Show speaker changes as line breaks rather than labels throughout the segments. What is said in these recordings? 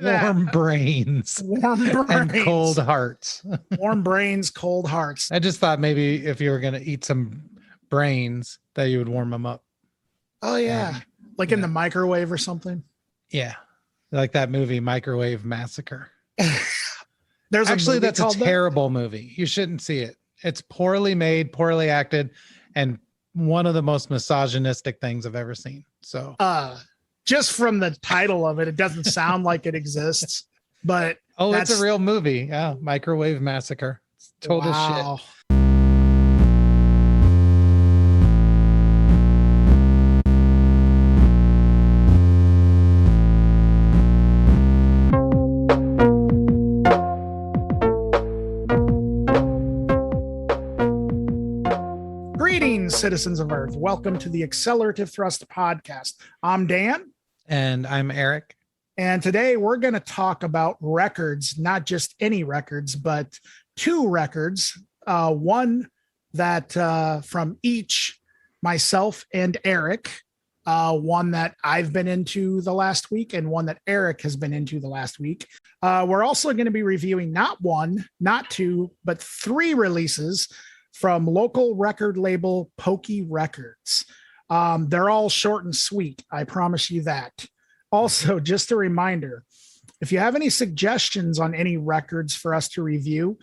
Warm brains.
Warm brains.
And cold hearts.
Warm brains, cold hearts.
I just thought maybe if you were going to eat some brains that you would warm them up.
Oh, yeah. Like in the microwave or something.
Yeah. Like that movie, Microwave Massacre.
That's
a terrible movie. You shouldn't see it. It's poorly made, poorly acted, and one of the most misogynistic things I've ever seen. So
just from the title of it, it doesn't sound like it exists. But
it's a real movie. Yeah, Microwave Massacre. It's total shit.
Citizens of Earth, welcome to the Accelerativ Thrust podcast. I'm Dan.
And I'm Eric.
And today we're going to talk about records, not just any records, but two records. One that from each, myself and Eric, one that I've been into the last week and one that Eric has been into the last week. We're also going to be reviewing not one, not two, but three releases from local record label POKEY'S Records. They're all short and sweet. I promise you that. Also, just a reminder, if you have any suggestions on any records for us to review,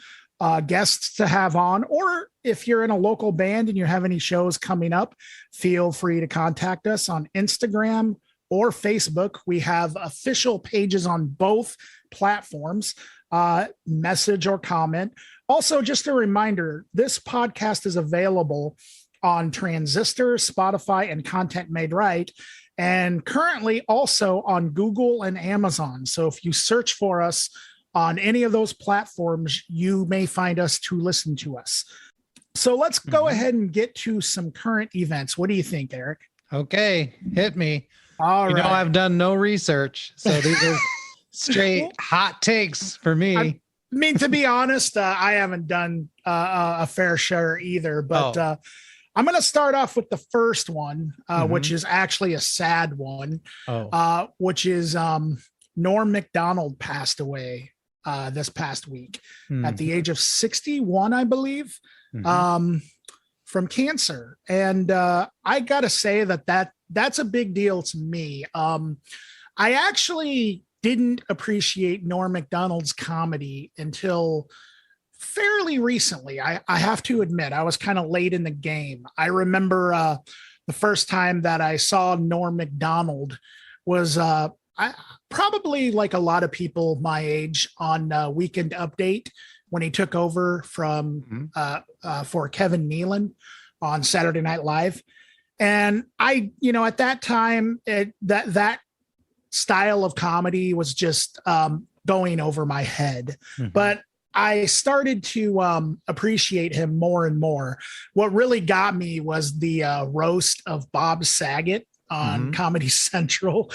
guests to have on, or if you're in a local band and you have any shows coming up, feel free to contact us on Instagram or Facebook. We have official pages on both platforms, message or comment. Also, just a reminder, this podcast is available on Transistor, Spotify, and Content Made Right, and currently also on Google and Amazon. So if you search for us on any of those platforms, you may find us to listen to us. So let's go ahead and get to some current events. What do you think, Eric?
Okay, hit me.
All right.
I've done no research, so these are straight hot takes for me.
I mean, to be honest, I haven't done a fair share either, but I'm going to start off with the first one, which is actually a sad one, which is Norm Macdonald passed away this past week at the age of 61, I believe, from cancer. And I got to say that's a big deal to me. I actually didn't appreciate Norm Macdonald's comedy until fairly recently. I have to admit, I was kind of late in the game. I remember the first time that I saw Norm Macdonald was probably like a lot of people my age on Weekend Update when he took over from for Kevin Nealon on Saturday Night Live. And I, at that time, that style of comedy was just going over my head. But I started to appreciate him more and more. What really got me was the roast of Bob Saget on Comedy Central,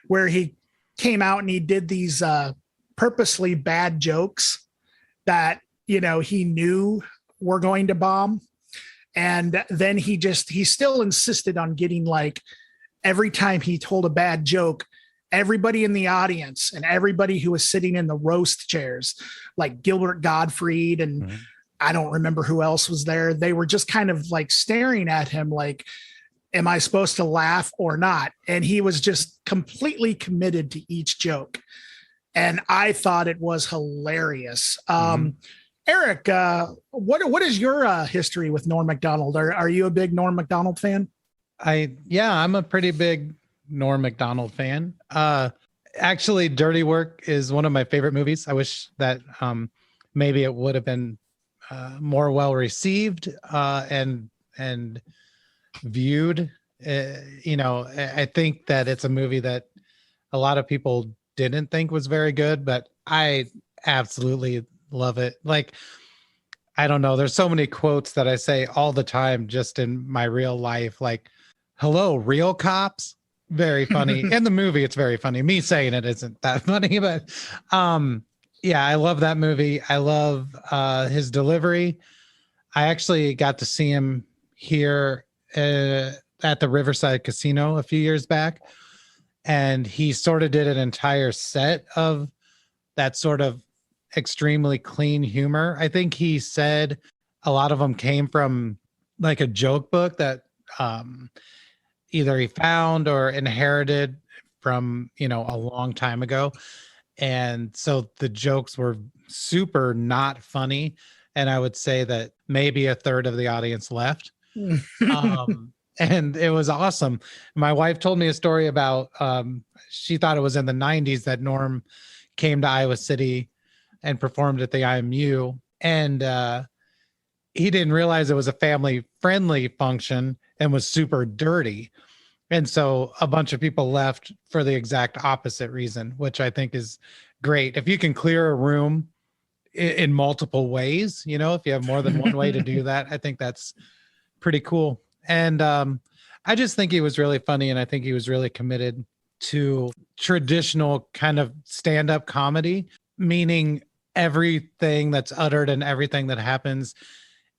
where he came out and he did these purposely bad jokes that, he knew were going to bomb. And then he still insisted on getting, like, every time he told a bad joke, everybody in the audience and everybody who was sitting in the roast chairs, like Gilbert Gottfried and I don't remember who else was there, they were just kind of like staring at him like, am I supposed to laugh or not? And he was just completely committed to each joke. And I thought it was hilarious. Eric, what is your history with Norm Macdonald? Are you a big Norm Macdonald fan?
I'm a pretty big Norm Macdonald fan. Actually, Dirty Work is one of my favorite movies. I wish that maybe it would have been more well received and viewed. I think that it's a movie that a lot of people didn't think was very good, but I absolutely love it. Like, I don't know, there's so many quotes that I say all the time just in my real life, like, hello, real cops. Very funny. In the movie, it's very funny. Me saying it isn't that funny, but I love that movie. I love his delivery. I actually got to see him here at the Riverside Casino a few years back, and he sort of did an entire set of that sort of extremely clean humor. I think he said a lot of them came from like a joke book that either he found or inherited from, you know, a long time ago. And so the jokes were super not funny. And I would say that maybe a third of the audience left. And it was awesome. My wife told me a story about she thought it was in the 90s that Norm came to Iowa City and performed at the IMU. And he didn't realize it was a family friendly function and was super dirty. And so a bunch of people left for the exact opposite reason, which I think is great. If you can clear a room in multiple ways, you know, if you have more than one way to do that, I think that's pretty cool. And I just think he was really funny, and I think he was really committed to traditional kind of stand-up comedy, meaning everything that's uttered and everything that happens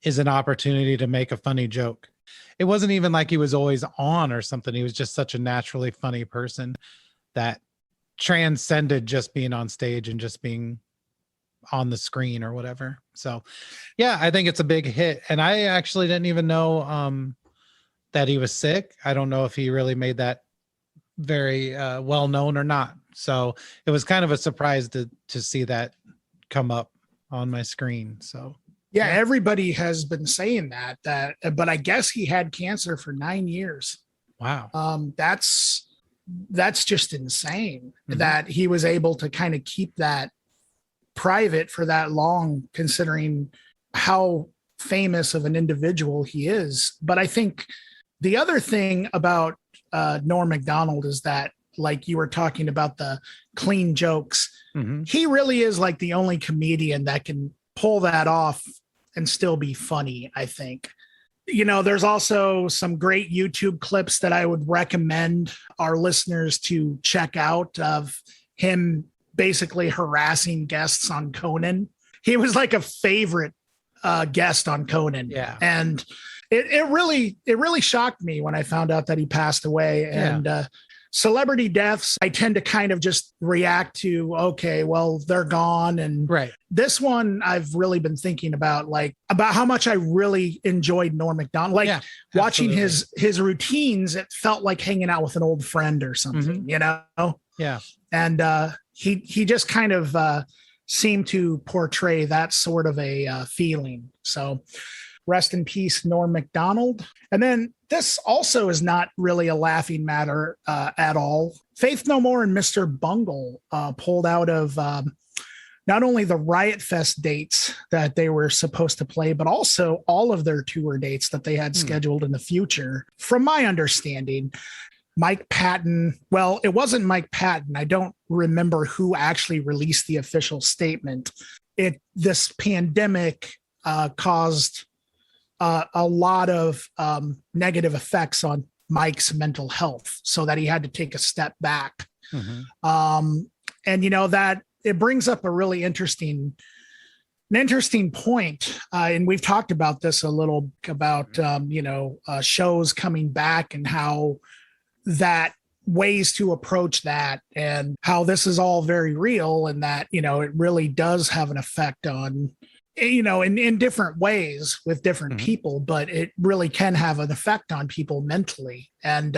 is an opportunity to make a funny joke. It wasn't even like he was always on or something. He was just such a naturally funny person that transcended just being on stage and just being on the screen or whatever. So yeah, I think it's a big hit. And I actually didn't even know that he was sick. I don't know if he really made that very well known or not. So it was kind of a surprise to see that come up on my screen. So
yeah, everybody has been saying that, but I guess he had cancer for 9 years.
Wow.
That's just insane that he was able to kind of keep that private for that long, considering how famous of an individual he is. But I think the other thing about Norm Macdonald is that, like you were talking about the clean jokes, he really is like the only comedian that can pull that off and still be funny, I think. You know, there's also some great YouTube clips that I would recommend our listeners to check out of him basically harassing guests on Conan. He was like a favorite guest on Conan.
Yeah.
And it really shocked me when I found out that he passed away. And celebrity deaths, I tend to kind of just react to, okay, well, they're gone. And this one, I've really been thinking about how much I really enjoyed Norm Macdonald. Watching his routines, it felt like hanging out with an old friend or something, you know?
Yeah.
And he just kind of seemed to portray that sort of a feeling. So rest in peace, Norm Macdonald. And then this also is not really a laughing matter at all. Faith No More and Mr. Bungle pulled out of not only the Riot Fest dates that they were supposed to play, but also all of their tour dates that they had scheduled in the future. From my understanding, Mike Patton, well, it wasn't Mike Patton. I don't remember who actually released the official statement. This pandemic caused a lot of negative effects on Mike's mental health, so that he had to take a step back. And you know, that it brings up a really interesting point. And we've talked about this a little about, shows coming back and how that ways to approach that, and how this is all very real, and that, you know, it really does have an effect on, you know, in different ways with different people, but it really can have an effect on people mentally. And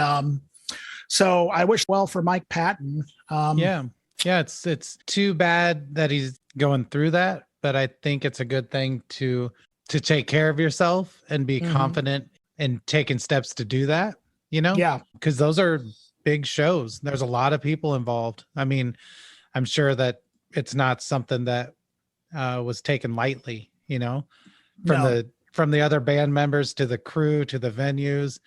so I wish well for Mike Patton.
Yeah, it's too bad that he's going through that, but I think it's a good thing to take care of yourself and be confident in taking steps to do that, you know?
Yeah.
Because those are big shows. There's a lot of people involved. I mean, I'm sure that it's not something that was taken lightly, you know, from the other band members to the crew, to the venues,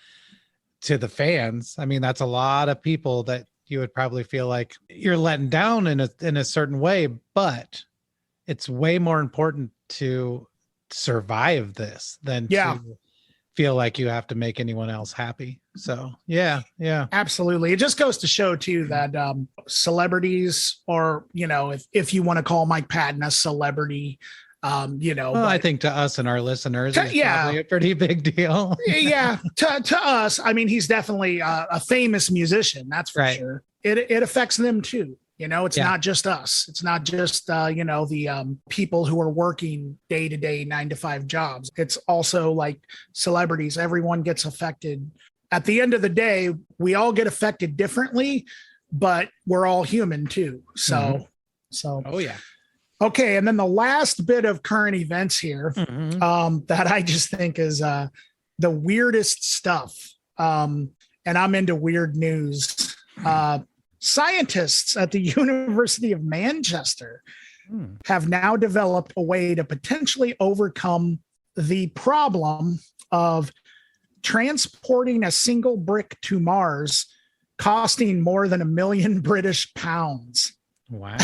to the fans. I mean, that's a lot of people that you would probably feel like you're letting down in a certain way, but it's way more important to survive this than to feel like you have to make anyone else happy. So yeah,
absolutely. It just goes to show too that celebrities, or, you know, if you want to call Mike Patton a celebrity,
I think to us and our listeners, it's probably a pretty big deal.
To us, I mean, he's definitely a famous musician, that's for sure. It affects them too, It's not just us. It's not just, the people who are working day to day 9 to 5 jobs. It's also like celebrities. Everyone gets affected. At the end of the day, we all get affected differently, but we're all human too. So,
oh yeah.
Okay. And then the last bit of current events here that I just think is the weirdest stuff. And I'm into weird news. Scientists at the University of Manchester have now developed a way to potentially overcome the problem of transporting a single brick to Mars costing more than £1 million British pounds.
Wow.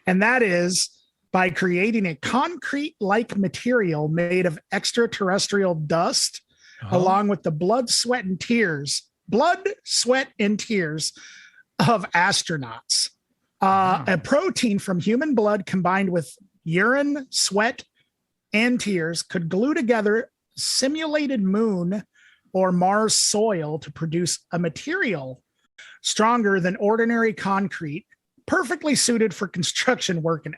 And that is by creating a concrete-like material made of extraterrestrial dust, along with the blood, sweat, and tears of astronauts. A protein from human blood combined with urine, sweat, and tears could glue together simulated moon or Mars soil to produce a material stronger than ordinary concrete, perfectly suited for construction work in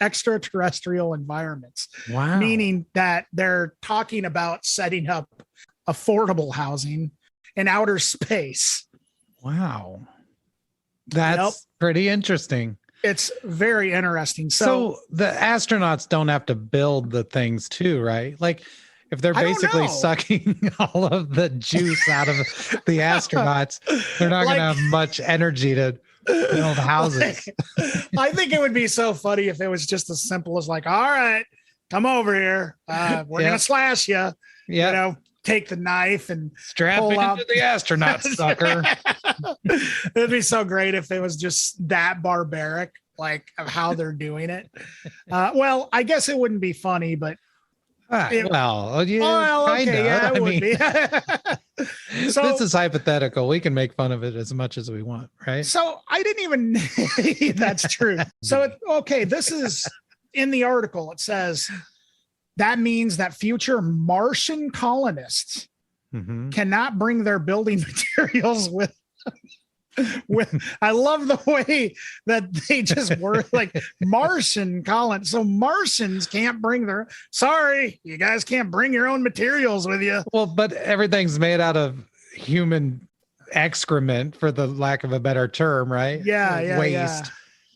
extraterrestrial environments.
Wow.
Meaning that they're talking about setting up affordable housing in outer space.
Wow. That's pretty interesting.
It's very interesting.
So the astronauts don't have to build the things too, right? Like if they're basically sucking all of the juice out of the astronauts, they're not going to have much energy to build houses.
I think it would be so funny if it was just as simple as like, all right, come over here. We're going to slash you.
Yeah.
Take the knife and
strap it into the astronaut sucker.
It'd be so great if it was just that barbaric, like of how they're doing it. Well, I guess it wouldn't be funny, but
okay,
would be. So
this is hypothetical. We can make fun of it as much as we want, right?
So I didn't even. That's true. So this is in the article. It says that means that future Martian colonists cannot bring their building materials with. I love the way that they just were like Martian colonists. So Martians can't bring sorry, you guys can't bring your own materials with you.
Well, but everything's made out of human excrement, for the lack of a better term, right?
Yeah.
Waste.
Yeah.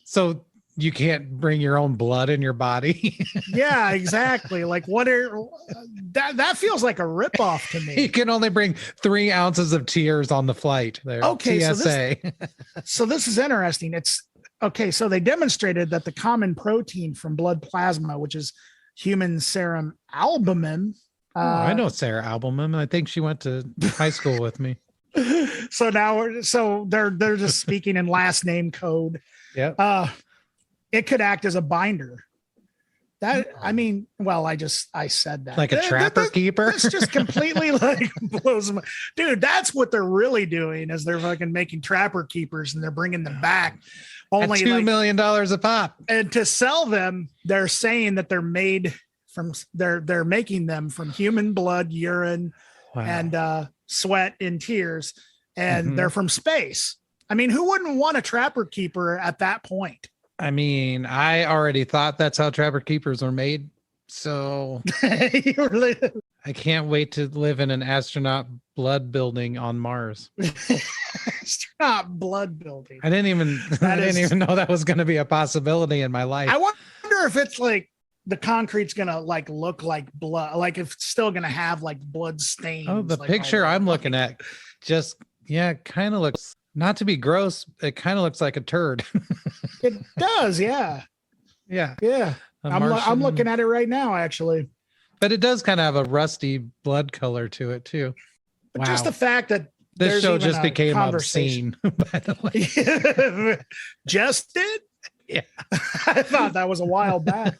So you can't bring your own blood in your body.
Yeah, exactly. Like that feels like a ripoff to me.
You can only bring 3 ounces of tears on the flight there.
Okay.
TSA.
So this is interesting. So they demonstrated that the common protein from blood plasma, which is human serum albumin.
I know Sarah Albumin. I think she went to high school with me.
So now they're just speaking in last name code.
Yeah.
It could act as a binder. I said that.
Like a trapper keeper?
It's just completely like blows my dude. That's what they're really doing is they're fucking making trapper keepers and they're bringing them back. Only
at $2 million a pop.
And to sell them, they're saying that they're made from they're making them from human blood, urine, and sweat and tears, and they're from space. I mean, who wouldn't want a trapper keeper at that point?
I mean, I already thought that's how trapper keepers were made. So I can't wait to live in an astronaut blood building on Mars.
Astronaut blood building.
I didn't even know that was going to be a possibility in my life.
I wonder if it's like the concrete's going to like look like blood, like if it's still going to have like blood stains.
Oh, the
like
picture I'm looking at just, kind of looks, not to be gross, it kind of looks like a turd.
It does, yeah.
Yeah.
Yeah. I'm looking at it right now, actually.
But it does kind of have a rusty blood color to it, too.
But just the fact that
this show just became obscene, by the way.
Just did?
Yeah.
I thought that was a while back.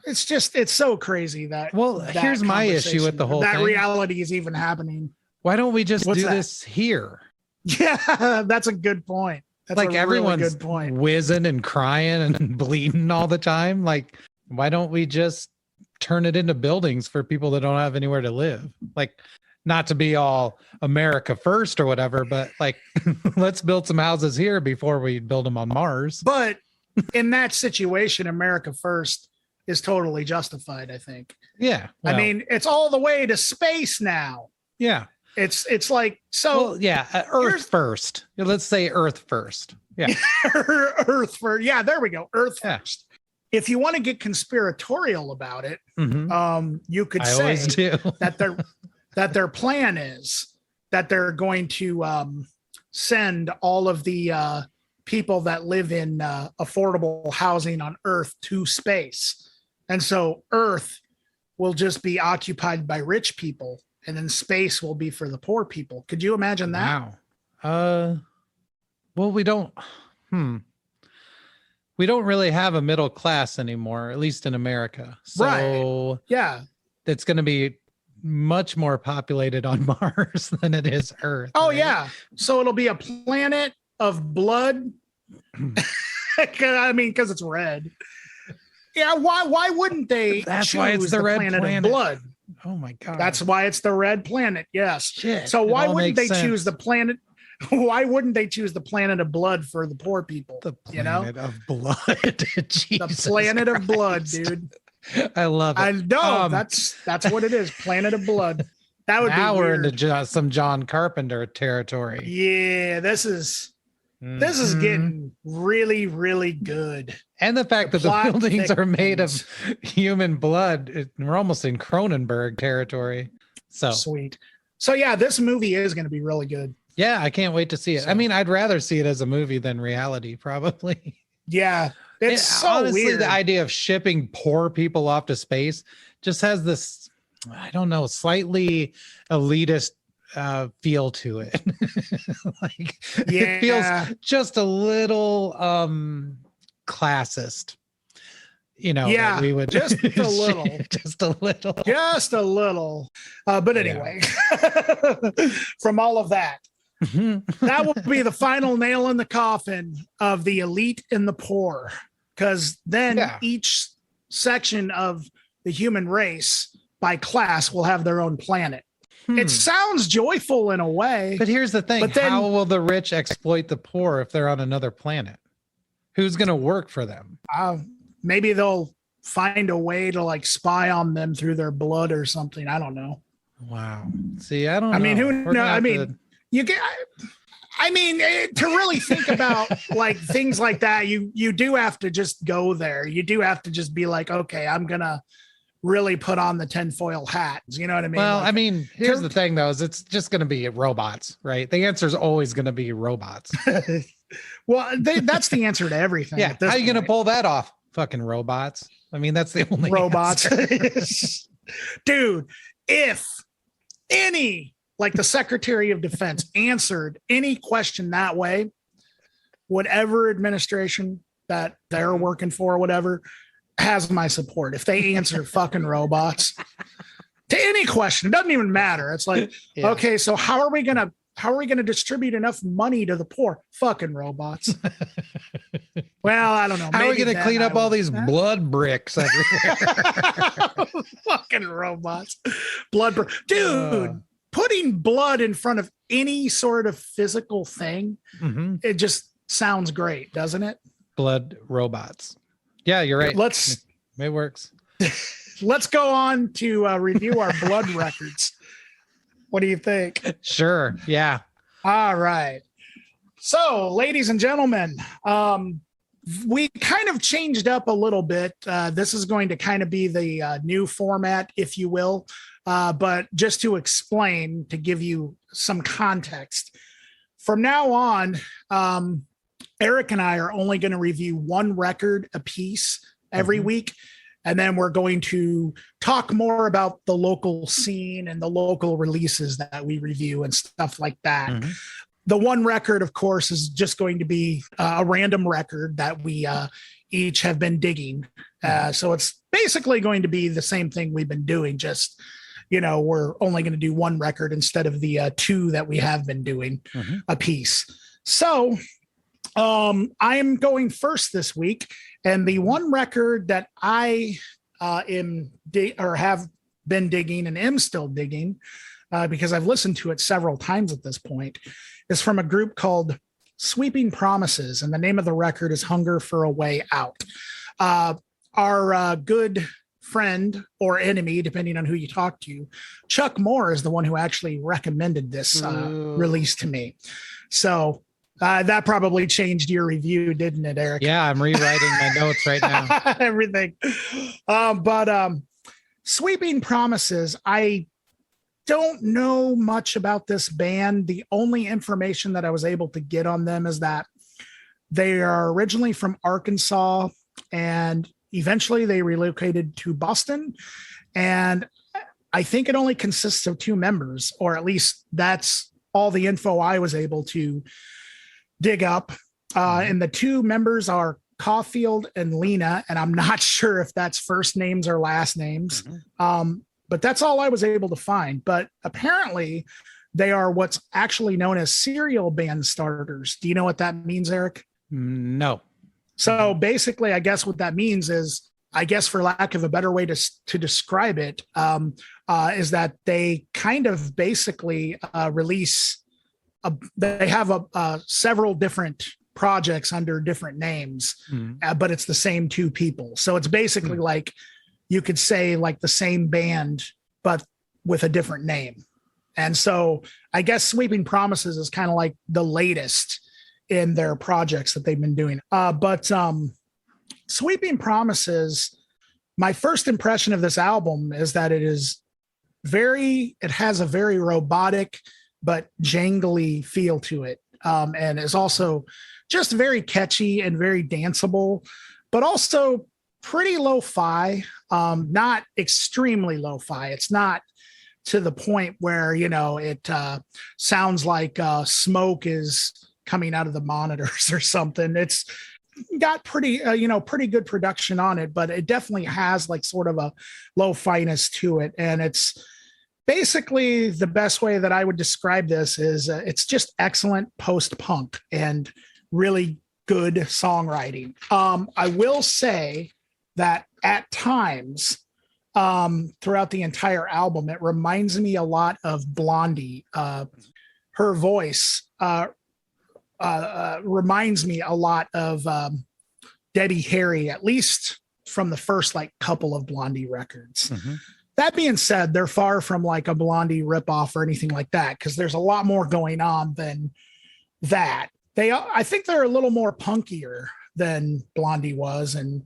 It's so crazy that.
Well, here's my issue with the whole thing.
That reality is even happening.
Why don't we just do this here?
Yeah, that's a good point. That's
like everyone's
really good point.
Whizzing and crying and bleeding all the time. Like, why don't we just turn it into buildings for people that don't have anywhere to live? Like, not to be all America first or whatever, but like, let's build some houses here before we build them on Mars.
But in that situation, America first is totally justified, I think.
Yeah. Well,
I mean, it's all the way to space now.
Yeah.
It's like, so
well, yeah, Earth first. Let's say Earth first. Yeah.
Earth first. Yeah, there we go. Earth first. If you want to get conspiratorial about it, you could say that their plan is that they're going to send all of the people that live in affordable housing on Earth to space. And so Earth will just be occupied by rich people, and then space will be for the poor people. Could you imagine that?
Wow. Well, we don't really have a middle class anymore, at least in America. So
yeah,
it's going to be much more populated on Mars than it is Earth.
Oh, right? Yeah. So it'll be a planet of blood. I mean, because it's red. Yeah. Why wouldn't they?
That's why it's the red planet
of blood.
Oh my God.
That's why it's the red planet. Yes.
Shit,
so why wouldn't they choose the planet? Why wouldn't they choose the planet of blood for the poor people?
The planet of blood.
The planet of blood, dude.
I love it.
I know that's what it is. Planet of blood. That would
now
be
we're into some John Carpenter territory.
Yeah, this is getting really, really good.
And the fact that the buildings are made of human blood, we're almost in Cronenberg territory. So
sweet. So yeah, this movie is going to be really good.
Yeah, I can't wait to see it. So, I mean, I'd rather see it as a movie than reality, probably.
Yeah. It's so
honestly
weird.
The idea of shipping poor people off to space just has this, I don't know, slightly elitist feel to it. Like it feels just a little classist. You know,
yeah,
we would
just a little, just a little. But anyway, from all of that, that will be the final nail in the coffin of the elite and the poor, because then each section of the human race by class will have their own planet. It sounds joyful in a way.
But here's the thing. But then, how will the rich exploit the poor if they're on another planet? Who's going to work for them?
Maybe they'll find a way to like spy on them through their blood or something. I don't know.
Wow. See, I don't know.
I mean, who knows? I mean, you get, I mean, to really think about like things like that, you do have to just go there. You do have to just be like, okay, I'm going to really put on the tinfoil hat. You know what I mean?
Well, like, I mean, here's the thing though, is it's just going to be robots, right? The answer is always going to be robots.
Well, that's the answer to everything.
Yeah. How are you going to pull that off? Fucking robots. I mean, that's the only
robots. Dude, if any, like the Secretary of Defense answered any question that way, whatever administration that they're working for, whatever, has my support. If they answer fucking robots to any question, it doesn't even matter. It's like, okay, so how are we going to distribute enough money to the poor? Fucking robots. Well, I don't know.
How are we going to clean up all these blood bricks everywhere?
Fucking robots. Blood dude, putting blood in front of any sort of physical thing, it just sounds great, doesn't it?
Blood robots. Yeah, you're right. It works.
Let's go on to review our blood records. What do you think?
Sure. Yeah.
All right. So, ladies and gentlemen, we kind of changed up a little bit. This is going to kind of be the new format, if you will. But just to explain, to give you some context, from now on, Eric and I are only going to review one record a piece every week. And then we're going to talk more about the local scene and the local releases that we review and stuff like that. The one record, of course, is just going to be a random record that we each have been digging. So it's basically going to be the same thing we've been doing. Just, you know, we're only going to do one record instead of the two that we have been doing a piece. So I am going first this week. And the one record that I have been digging and am still digging because I've listened to it several times at this point, is from a group called Sweeping Promises, and the name of the record is Hunger for a Way Out. Our good friend or enemy, depending on who you talk to, Chuck Moore, is the one who actually recommended this release to me. So that probably changed your review, didn't it, Eric?
Yeah, I'm rewriting my notes right now.
Everything. But Sweeping Promises, I don't know much about this band. The only information that I was able to get on them is that they are originally from Arkansas and eventually they relocated to Boston. And I think it only consists of 2 members, or at least that's all the info I was able to dig up. And the 2 members are Caulfield and Lena, and I'm not sure if that's first names or last names. But that's all I was able to find. But apparently they are what's actually known as serial band starters. Do you know what that means, Eric?
No.
So basically, I guess what that means is, I guess for lack of a better way to describe it, is that they kind of basically release, they have several different projects under different names, but it's the same 2 people. So it's basically like, you could say like the same band, but with a different name. And so I guess Sweeping Promises is kind of like the latest in their projects that they've been doing. But Sweeping Promises, my first impression of this album is that it has a very robotic but jangly feel to it. And is also just very catchy and very danceable, but also pretty lo-fi, not extremely lo-fi. It's not to the point where, it sounds like smoke is coming out of the monitors or something. It's got pretty good production on it, but it definitely has like sort of a lo-fi-ness to it. And it's basically, the best way that I would describe this is it's just excellent post-punk and really good songwriting. I will say that at times throughout the entire album, it reminds me a lot of Blondie. Her voice reminds me a lot of Debbie Harry, at least from the first like couple of Blondie records. That being said, they're far from like a Blondie ripoff or anything like that, because there's a lot more going on than that. I think they're a little more punkier than Blondie was, and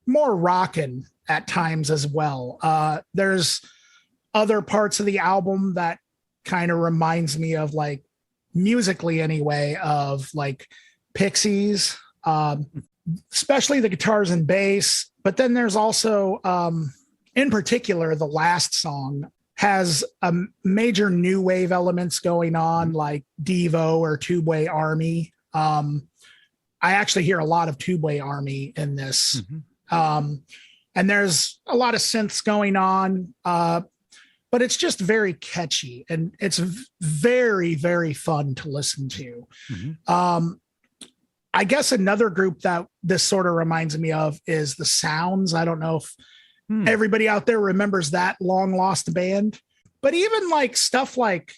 more rockin' at times as well. There's other parts of the album that kind of reminds me of, like, musically anyway, of like Pixies, especially the guitars and bass. But then there's also, in particular, the last song has a major new wave elements going on, like Devo or Tubeway Army. I actually hear a lot of Tubeway Army in this. And there's a lot of synths going on, but it's just very catchy and it's very, very fun to listen to. I guess another group that this sort of reminds me of is the Sounds. I don't know if everybody out there remembers that long lost band, but even like stuff like,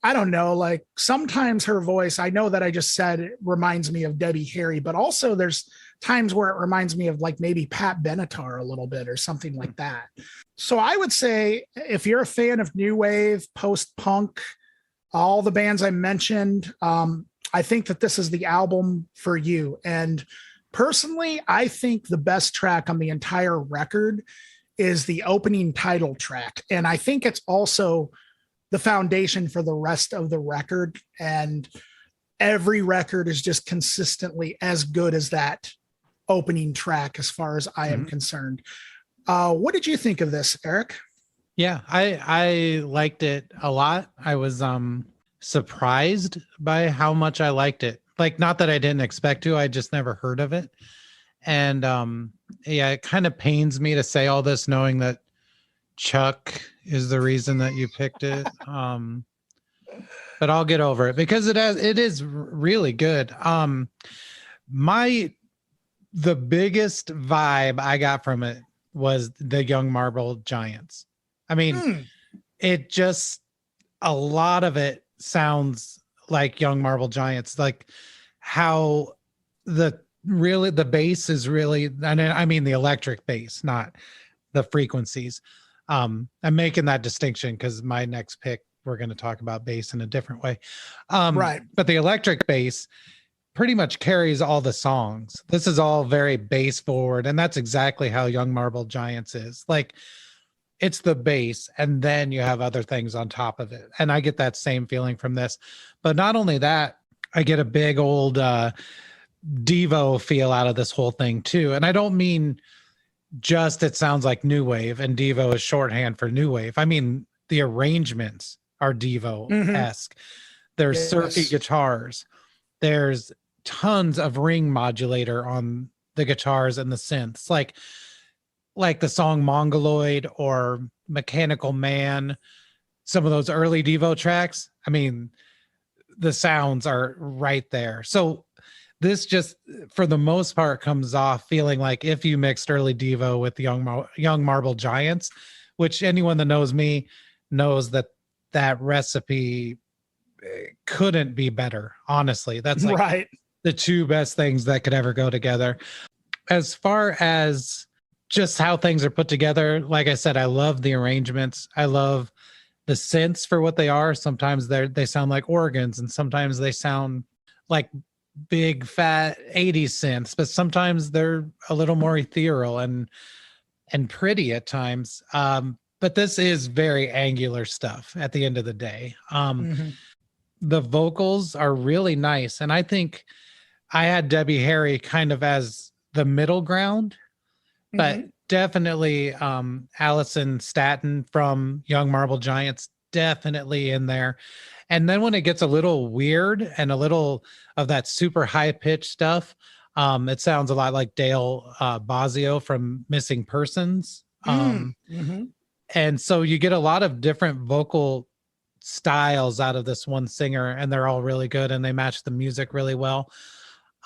I don't know, like sometimes her voice, I know that I just said it reminds me of Debbie Harry, but also there's times where it reminds me of like maybe Pat Benatar a little bit or something like that. So I would say if you're a fan of new wave, post-punk, all the bands I mentioned, I think that this is the album for you. And personally, I think the best track on the entire record is the opening title track. And I think it's also the foundation for the rest of the record. And every record is just consistently as good as that opening track, as far as I am concerned. What did you think of this, Eric?
Yeah, I liked it a lot. I was surprised by how much I liked it. Like, not that I didn't expect to, I just never heard of it. And yeah, it kind of pains me to say all this knowing that Chuck is the reason that you picked it. But I'll get over it because it is really good. The biggest vibe I got from it was the Young Marble Giants. I mean, it just, a lot of it sounds like Young Marble Giants, like how the bass is really, and I mean the electric bass, not the frequencies. I'm making that distinction because my next pick, we're going to talk about bass in a different way.
Right.
But the electric bass pretty much carries all the songs. This is all very bass forward, and that's exactly how Young Marble Giants is. Like, it's the bass, and then you have other things on top of it. And I get that same feeling from this. But not only that, I get a big old Devo feel out of this whole thing too. And I don't mean just it sounds like new wave, and Devo is shorthand for new wave. I mean, the arrangements are Devo-esque. There's surfy guitars. There's tons of ring modulator on the guitars and the synths. Like the song Mongoloid or Mechanical Man, some of those early Devo tracks. I mean, the sounds are right there. So this just, for the most part, comes off feeling like if you mixed early Devo with Young Marble Giants, which anyone that knows me knows that recipe couldn't be better. Honestly, that's like
right.
the two best things that could ever go together. As far as just how things are put together, like I said, I love the arrangements. I love the synths for what they are. Sometimes they sound like organs, and sometimes they sound like big fat 80s synths, but sometimes they're a little more ethereal and pretty at times. But this is very angular stuff at the end of the day. The vocals are really nice, and I think I had Debbie Harry kind of as the middle ground, but definitely Allison Staton from Young Marble Giants definitely in there. And then when it gets a little weird and a little of that super high pitched stuff, it sounds a lot like Dale Bozzio from Missing Persons. And so you get a lot of different vocal styles out of this one singer, and they're all really good, and they match the music really well.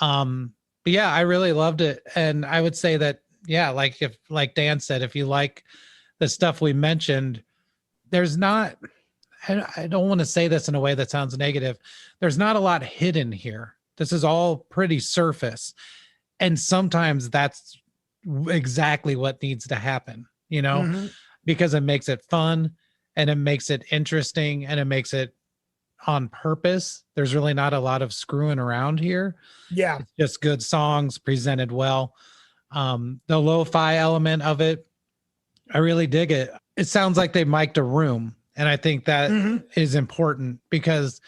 But yeah, I really loved it. And I would say that, yeah, like Dan said, if you like the stuff we mentioned, there's not, I don't want to say this in a way that sounds negative. There's not a lot hidden here. This is all pretty surface. And sometimes that's exactly what needs to happen, because it makes it fun and it makes it interesting and it makes it on purpose. There's really not a lot of screwing around here.
Yeah.
It's just good songs presented well. The lo-fi element of it, I really dig it. It sounds like they mic'd a room. And I think that is important, because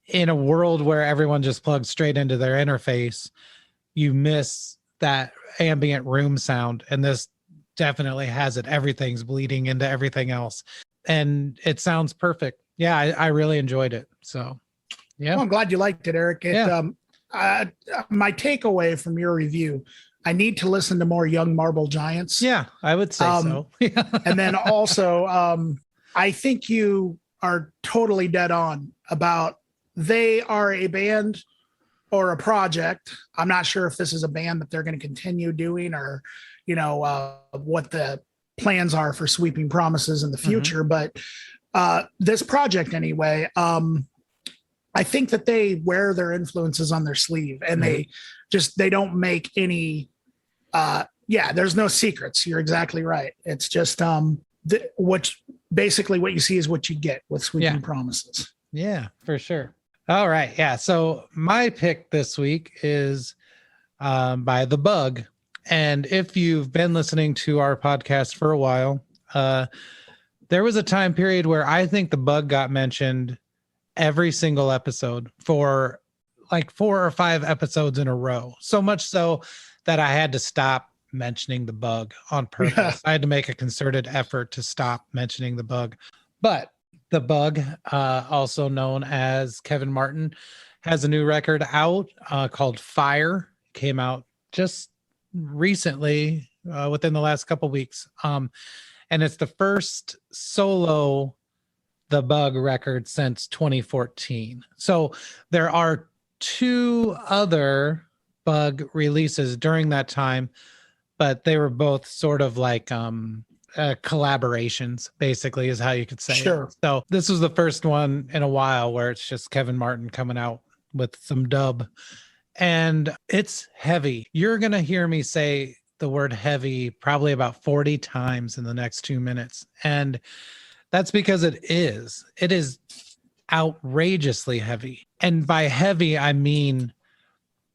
in a world where everyone just plugs straight into their interface, you miss that ambient room sound. And this definitely has it. Everything's bleeding into everything else. And it sounds perfect. Yeah, I really enjoyed it. So, yeah.
Well, I'm glad you liked it, Eric. My takeaway from your review, I need to listen to more Young Marble Giants.
Yeah, I would say so.
And then also, I think you are totally dead on about they are a band or a project. I'm not sure if this is a band that they're going to continue doing, or, what the plans are for Sweeping Promises in the future. But this project anyway, I think that they wear their influences on their sleeve, and they don't make any, there's no secrets. You're exactly right. It's just, basically what you see is what you get with Sweeping Promises.
Yeah, for sure. All right. Yeah. So my pick this week is by The Bug. And if you've been listening to our podcast for a while, there was a time period where I think The Bug got mentioned every single episode for like 4 or 5 episodes in a row. So much so that I had to stop mentioning The Bug on purpose. Yeah. I had to make a concerted effort to stop mentioning The Bug. But The Bug, also known as Kevin Martin, has a new record out called Fire. Came out just recently, within the last couple weeks. And it's the first solo The Bug record since 2014. So there are 2 other Bug releases during that time, but they were both sort of like collaborations, basically, is how you could say
Sure.
it. So this was the first one in a while where it's just Kevin Martin coming out with some dub, and it's heavy. You're going to hear me say the word heavy probably about 40 times in the next 2 minutes. And that's because it is outrageously heavy. And by heavy, I mean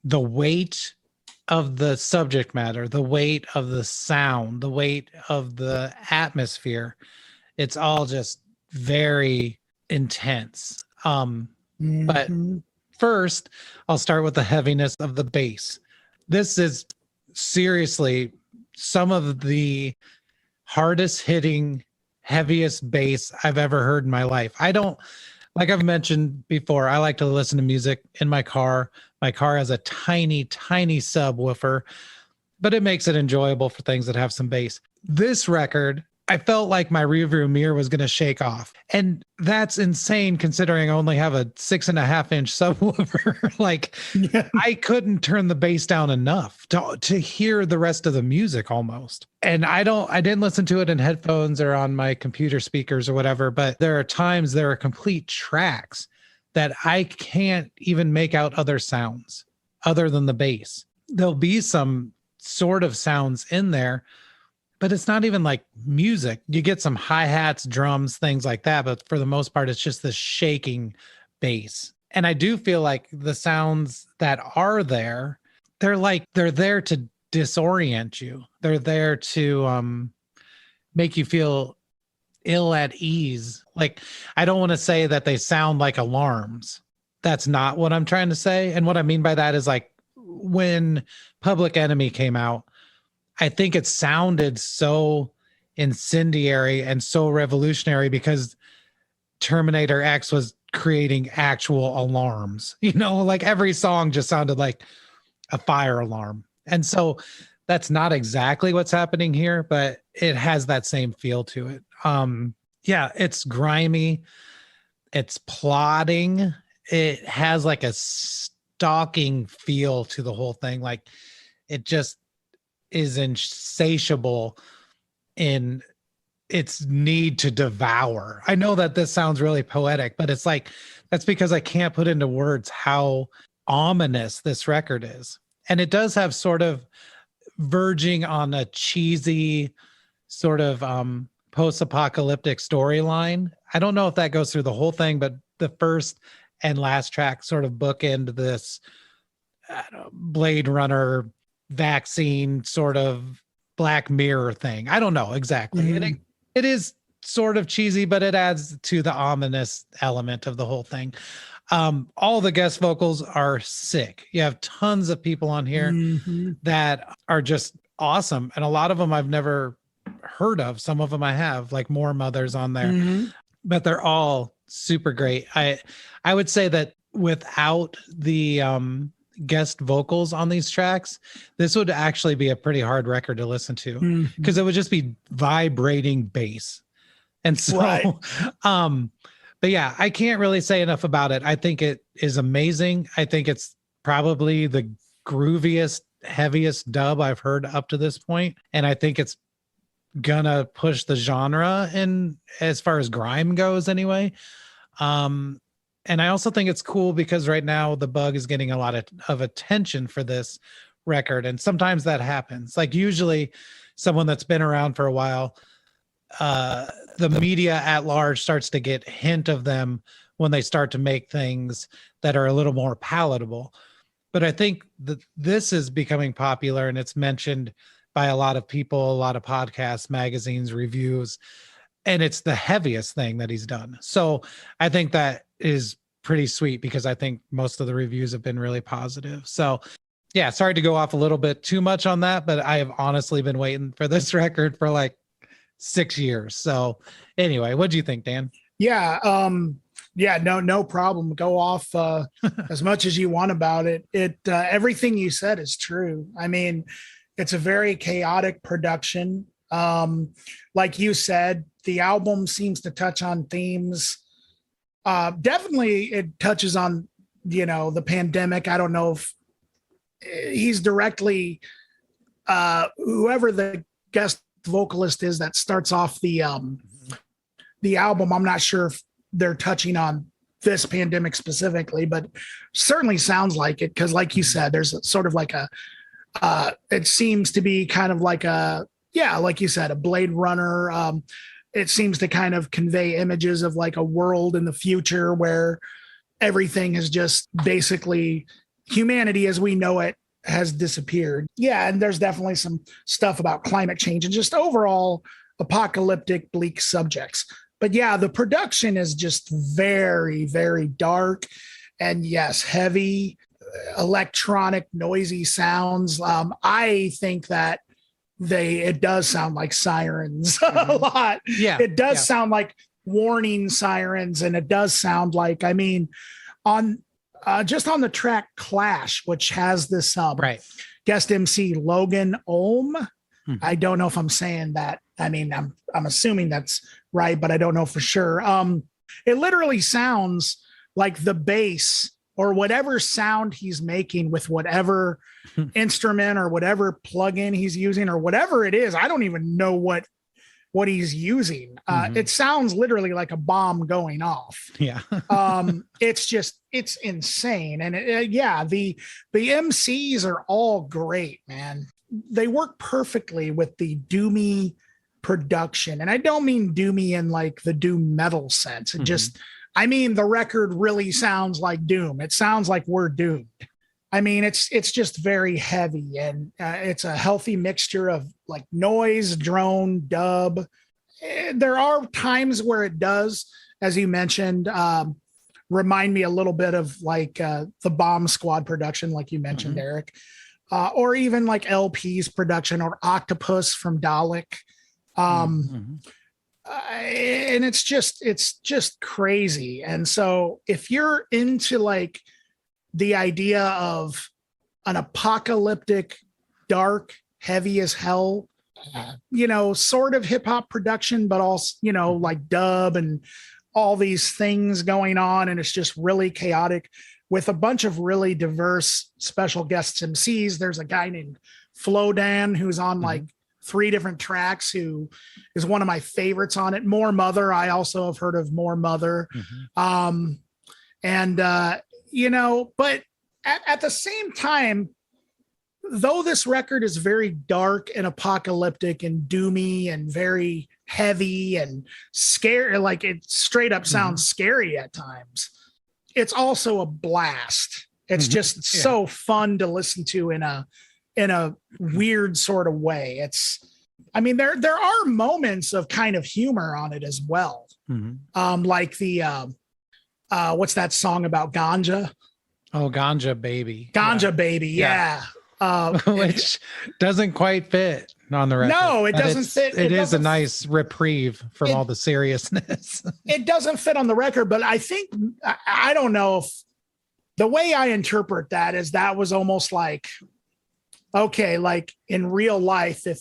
the weight of the subject matter, the weight of the sound, the weight of the atmosphere. It's all just very intense. But first, I'll start with the heaviness of the bass. This is seriously some of the hardest hitting, heaviest bass I've ever heard in my life. I don't, like I've mentioned before, I like to listen to music in my car. My car has a tiny, tiny subwoofer, but it makes it enjoyable for things that have some bass. This record, I felt like my rearview mirror was going to shake off. And that's insane considering I only have a 6.5-inch subwoofer. Like, yeah. I couldn't turn the bass down enough to hear the rest of the music almost. And I didn't listen to it in headphones or on my computer speakers or whatever, but there are complete tracks that I can't even make out other sounds other than the bass. There'll be some sort of sounds in there, but it's not even like music. You get some hi-hats, drums, things like that, but for the most part, it's just this shaking bass. And I do feel like the sounds that are there, they're there to disorient you. They're there to make you feel ill at ease. Like, I don't want to say that they sound like alarms. That's not what I'm trying to say. And what I mean by that is, like, when Public Enemy came out, I think it sounded so incendiary and so revolutionary because Terminator X was creating actual alarms. You know, like every song just sounded like a fire alarm. And so that's not exactly what's happening here, but it has that same feel to it. Yeah, it's grimy. It's plodding. It has like a stalking feel to the whole thing. Like, it just is insatiable in its need to devour. I know that this sounds really poetic, but it's like, that's because I can't put into words how ominous this record is. And it does have sort of verging on a cheesy sort of post-apocalyptic storyline. I don't know if that goes through the whole thing, but the first and last track sort of bookend this Blade Runner vaccine sort of Black Mirror thing. I don't know exactly. Mm-hmm. It is sort of cheesy, but it adds to the ominous element of the whole thing. All the guest vocals are sick. You have tons of people on here that are just awesome. And a lot of them I've never heard of. Some of them I have, like More Mothers on there, but they're all super great. I would say that without the guest vocals on these tracks, this would actually be a pretty hard record to listen to because it would just be vibrating bass. And so, right. But yeah, I can't really say enough about it. I think it is amazing. I think it's probably the grooviest, heaviest dub I've heard up to this point. And I think it's gonna push the genre in as far as grime goes anyway. And I also think it's cool because right now the Bug is getting a lot of attention for this record. And sometimes that happens. Like, usually someone that's been around for a while, the media at large starts to get hint of them when they start to make things that are a little more palatable. But I think that this is becoming popular and it's mentioned by a lot of people, a lot of podcasts, magazines, reviews, and it's the heaviest thing that he's done. So I think that is pretty sweet because I think most of the reviews have been really positive. So yeah, sorry to go off a little bit too much on that, but I have honestly been waiting for this record for like 6 years. So anyway, what do you think, Dan?
Yeah. No problem. Go off as much as you want about it. Everything you said is true. I mean, it's a very chaotic production. Like you said, the album seems to touch on themes. Definitely it touches on, the pandemic. I don't know if he's directly, whoever the guest vocalist is that starts off the album. I'm not sure if they're touching on this pandemic specifically, but certainly sounds like it. Cause like you said, there's sort of like it seems to be kind of like like you said, a Blade Runner. It seems to kind of convey images of like a world in the future where everything is just basically humanity as we know it has disappeared. Yeah. And there's definitely some stuff about climate change and just overall apocalyptic, bleak subjects. But yeah, the production is just very, very dark and yes, heavy, electronic, noisy sounds. I think that it does sound like sirens a lot.
Yeah.
It does sound like warning sirens. And it does sound like, I mean, just on the track Clash, which has this guest MC Logan Olm. Mm-hmm. I don't know if I'm saying that. I mean, I'm assuming that's right, but I don't know for sure. It literally sounds like the bass or whatever sound he's making with whatever instrument or whatever plugin he's using or whatever it is. I don't even know what he's using. It sounds literally like a bomb going off.
Yeah.
It's insane. And the MCs are all great, man. They work perfectly with the doomy production. And I don't mean doomy in like the doom metal sense. It just, I mean, the record really sounds like doom. It sounds like we're doomed. I mean, it's just very heavy and it's a healthy mixture of like noise, drone, dub. There are times where it does, as you mentioned, remind me a little bit of like the Bomb Squad production, like you mentioned, Eric, or even like LP's production or Octopus from Dalek. And it's just crazy. And so if you're into like the idea of an apocalyptic, dark, heavy as hell, sort of hip hop production, but also, like dub and all these things going on. And it's just really chaotic with a bunch of really diverse special guests MCs. There's a guy named Flodan who's on like 3 different tracks, who is one of my favorites on it. More Mother. I also have heard of More Mother. But at the same time, though this record is very dark and apocalyptic and doomy and very heavy and scary, like it straight up sounds scary at times, it's also a blast. It's just so fun to listen to in a weird sort of way. There are moments of kind of humor on it as well. Like the what's that song about ganja?
Oh, Ganja Baby.
Ganja Baby, yeah.
Which doesn't quite fit on the record.
No, it doesn't fit.
It is a nice reprieve from all the seriousness.
It doesn't fit on the record, but I think, I don't know if the way I interpret that is that was almost like, okay, like in real life, if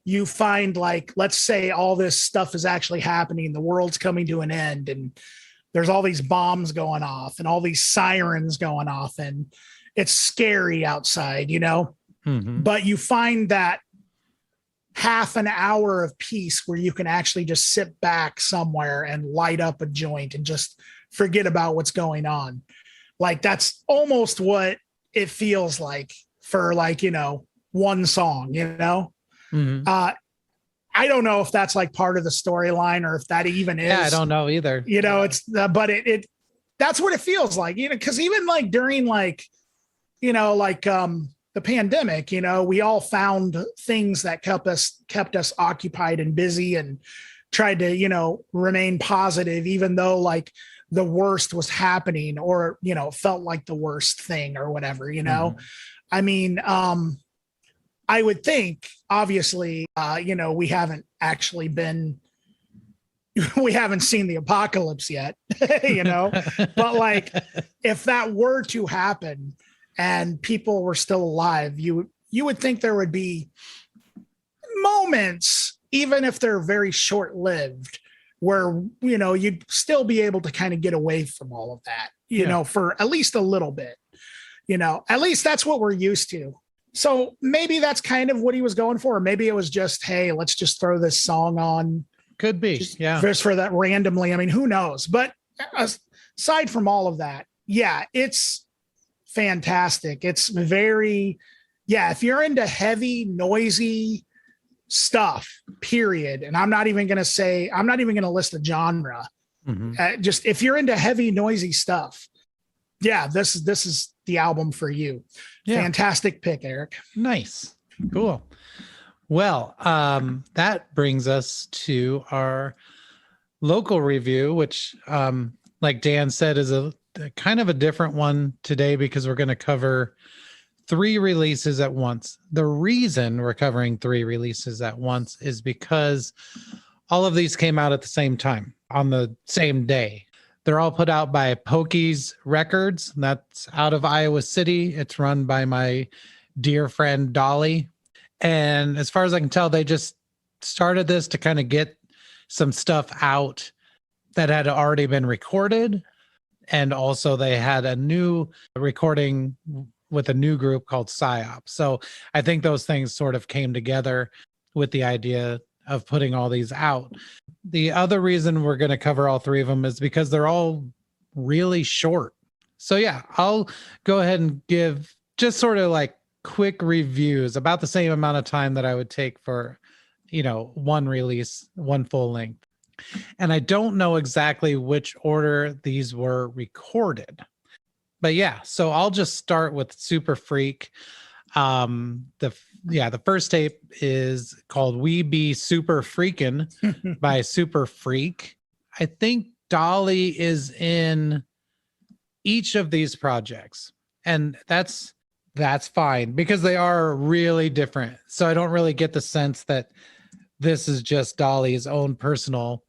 you find like, let's say all this stuff is actually happening, the world's coming to an end and there's all these bombs going off and all these sirens going off and it's scary outside, but you find that half an hour of peace where you can actually just sit back somewhere and light up a joint and just forget about what's going on. Like that's almost what it feels like for like, one song, I don't know if that's like part of the storyline or if that even is.
Yeah, I don't know either.
It's but it that's what it feels like, because even like during like, the pandemic, we all found things that kept us occupied and busy and tried to, remain positive, even though like the worst was happening or, felt like the worst thing or whatever, I would think, obviously, we haven't actually we haven't seen the apocalypse yet, but like if that were to happen and people were still alive, you would think there would be moments, even if they're very short lived, where, you'd still be able to kind of get away from all of that, for at least a little bit, at least that's what we're used to. So maybe that's kind of what he was going for. Or maybe it was just, hey, let's just throw this song on.
Could be. Yeah.
Just for that randomly. I mean, who knows? But aside from all of that, yeah, it's fantastic. It's very, yeah, if you're into heavy, noisy stuff, period. And I'm not even going to list a genre. Just if you're into heavy, noisy stuff, yeah, this is the album for you. Yeah. Fantastic pick, Eric.
Nice. Cool. Well, that brings us to our local review, which, like Dan said, is a kind of a different one today because we're going to cover 3 releases at once. The reason we're covering 3 releases at once is because all of these came out at the same time on the same day. They're all put out by POKEY'S Records. That's out of Iowa City. It's run by my dear friend Dolly. And as far as I can tell, they just started this to kind of get some stuff out that had already been recorded. And also they had a new recording with a new group called PSYOP. So I think those things sort of came together with the idea of putting all these out. The other reason we're going to cover all 3 of them is because they're all really short. So yeah, I'll go ahead and give just sort of like quick reviews, about the same amount of time that I would take for, one release, one full length. And I don't know exactly which order these were recorded. But yeah, so I'll just start with Superfreak. The first tape is called We Be Super Freakin' by Superfreak. I think Dolly is in each of these projects, and that's fine because they are really different. So I don't really get the sense that this is just Dolly's own personal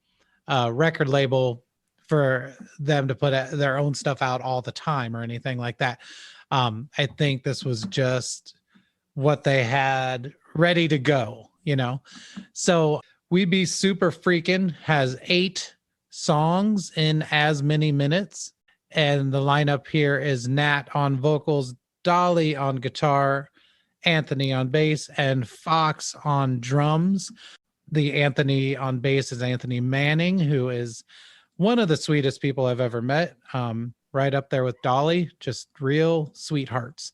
record label for them to put their own stuff out all the time or anything like that. I think this was just what they had ready to go, So We Be Super Freakin' has 8 songs in as many minutes. And the lineup here is Nat on vocals, Dolly on guitar, Anthony on bass, and Fox on drums. The Anthony on bass is Anthony Manning, who is one of the sweetest people I've ever met. Right up there with Dolly, just real sweethearts.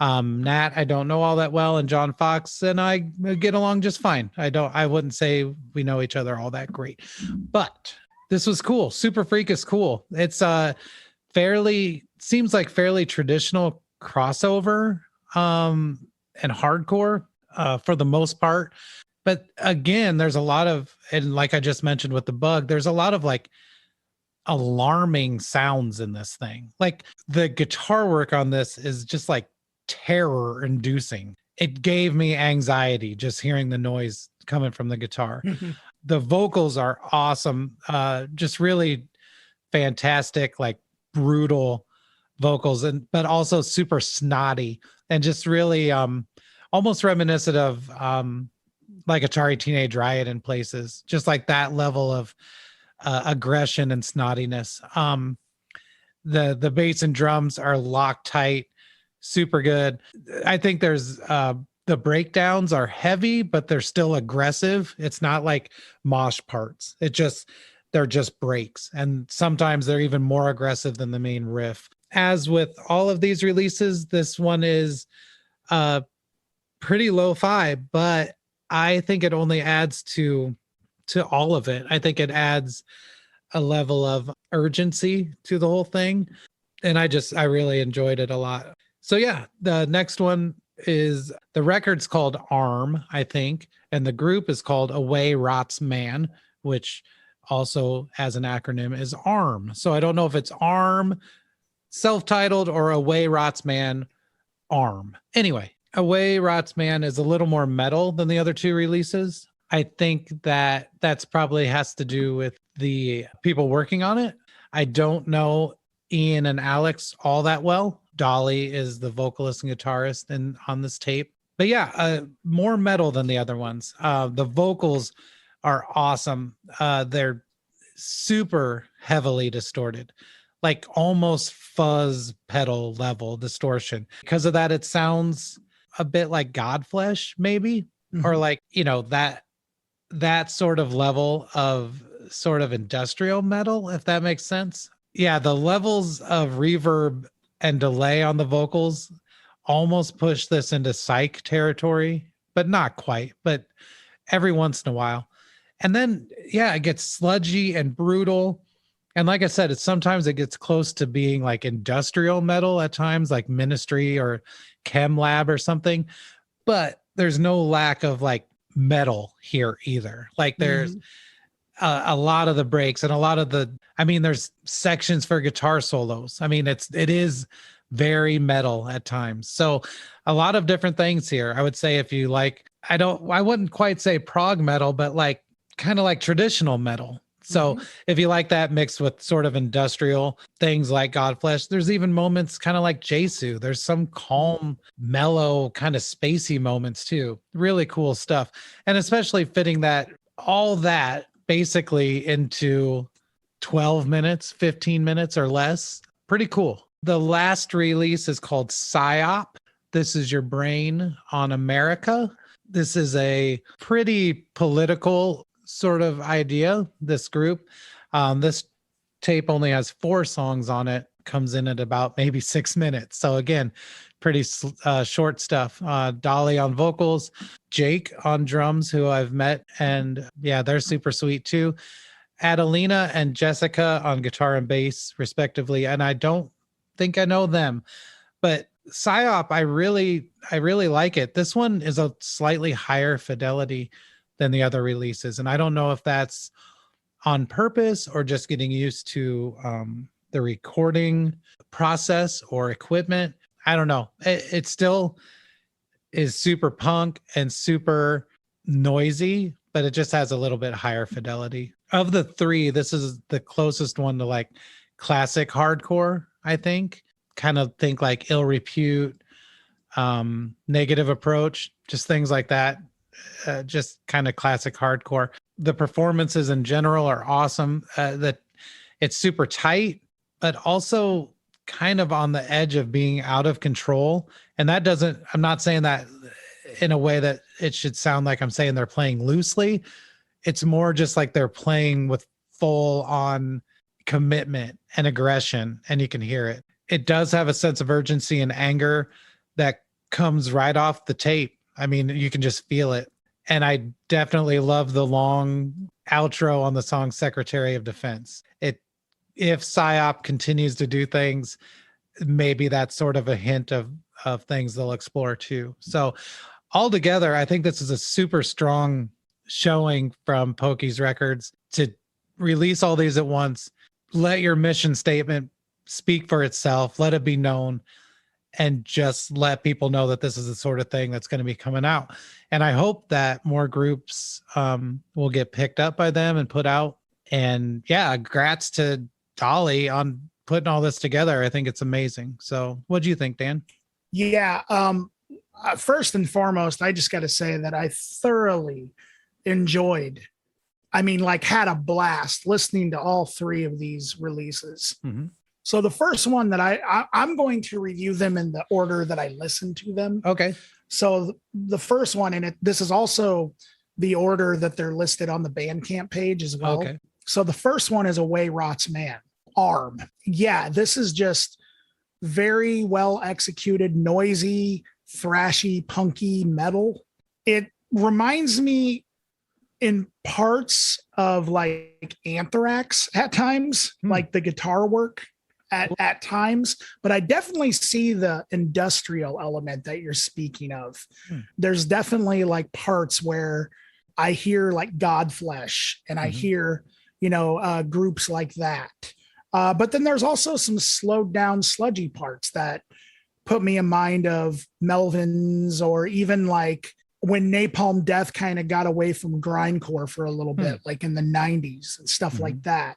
Nat, I don't know all that well, and John Fox and I get along just fine. I wouldn't say we know each other all that great, but this was cool. Superfreak is cool. It's seems like fairly traditional crossover and hardcore for the most part. But again, there's a lot of, and like I just mentioned with the bug, there's a lot of like alarming sounds in this thing. Like the guitar work on this is just like terror inducing. It gave me anxiety just hearing the noise coming from the guitar. The vocals are awesome. Just really fantastic, like brutal vocals, but also super snotty and just really almost reminiscent of like Atari Teenage Riot in places, just like that level of aggression and snottiness. The bass and drums are locked tight, super good. I think there's the breakdowns are heavy, but they're still aggressive. It's not like mosh parts. They're just breaks. And sometimes they're even more aggressive than the main riff. As with all of these releases, this one is pretty lo-fi, but I think it only adds to all of it. I think it adds a level of urgency to the whole thing. And I really enjoyed it a lot. So yeah, the next one is, the record's called ARM, I think. And the group is called Away Rots Man, which also as an acronym is ARM. So I don't know if it's ARM self-titled or Away Rots Man ARM. Anyway, Away Rots Man is a little more metal than the other 2 releases. I think that's probably has to do with the people working on it. I don't know Ian and Alex all that well. Dolly is the vocalist and guitarist on this tape. But yeah, more metal than the other ones. The vocals are awesome. They're super heavily distorted, like almost fuzz pedal level distortion. Because of that, it sounds a bit like Godflesh, maybe, or
Mhm.
like, that sort of level of sort of industrial metal, if that makes sense. Yeah, the levels of reverb and delay on the vocals almost push this into psych territory, but not quite, but every once in a while. And then, yeah, it gets sludgy and brutal. And like I said, sometimes it gets close to being like industrial metal at times, like Ministry or Chem Lab or something. But there's no lack of like metal here either. Like there's
Mhm.
a lot of the breaks and a lot of there's sections for guitar solos. I mean, it is very metal at times. So a lot of different things here. I would say if you like, I wouldn't quite say prog metal, but like kind of like traditional metal. So
Mhm.
if you like that mixed with sort of industrial things like Godflesh, there's even moments kind of like Jesu. There's some calm, mellow, kind of spacey moments too. Really cool stuff. And especially fitting all that basically into 12 minutes, 15 minutes or less. Pretty cool. The last release is called PSYOP. This is Your Brain on America. This is a pretty political sort of idea, this group. This tape only has 4 songs on it, comes in at about maybe 6 minutes. So again, pretty short stuff. Dolly on vocals, Jake on drums, who I've met, and yeah, they're super sweet too. Adelina and Jessica on guitar and bass, respectively. And I don't think I know them, but PSYOP, I really like it. This one is a slightly higher fidelity than the other releases, and I don't know if that's on purpose or just getting used to the recording process or equipment. I don't know. It still is super punk and super noisy, but it just has a little bit higher fidelity. Of the 3, this is the closest one to like classic hardcore, I think. Kind of think like Ill Repute, Negative Approach, just things like that. Just kind of classic hardcore. The performances in general are awesome. That it's super tight, but also kind of on the edge of being out of control. And that doesn't, I'm not saying that in a way that it should sound like I'm saying they're playing loosely. It's more just like they're playing with full on commitment and aggression, and you can hear it. It does have a sense of urgency and anger that comes right off the tape. I mean, you can just feel it. And I definitely love the long outro on the song Secretary of Defense. If PSYOP continues to do things, maybe that's sort of a hint of things they'll explore too. So altogether, I think this is a super strong showing from POKEY'S Records to release all these at once. Let your mission statement speak for itself. Let it be known, and just let people know that this is the sort of thing that's going to be coming out. And I hope that more groups will get picked up by them and put out. And yeah, congrats to Dolly on putting all this together. I think it's amazing. So what do you think, Dan?
Yeah. First and foremost, I just got to say that I thoroughly enjoyed, like had a blast listening to all 3 of these releases.
Mm-hmm.
So the first one that I'm going to review them in the order that I listened to them.
Okay.
So the first one, and this is also the order that they're listed on the Bandcamp page as well.
Okay.
So the first one is Away Rots Man, Arm. Yeah, this is just very well executed, noisy, thrashy, punky metal. It reminds me in parts of like Anthrax at times, like the guitar work at times, but I definitely see the industrial element that you're speaking of. There's definitely like parts where I hear like Godflesh and I hear, groups like that. But then there's also some slowed down sludgy parts that put me in mind of Melvins, or even like when Napalm Death kind of got away from grindcore for a little bit, like in the 90s and stuff like that.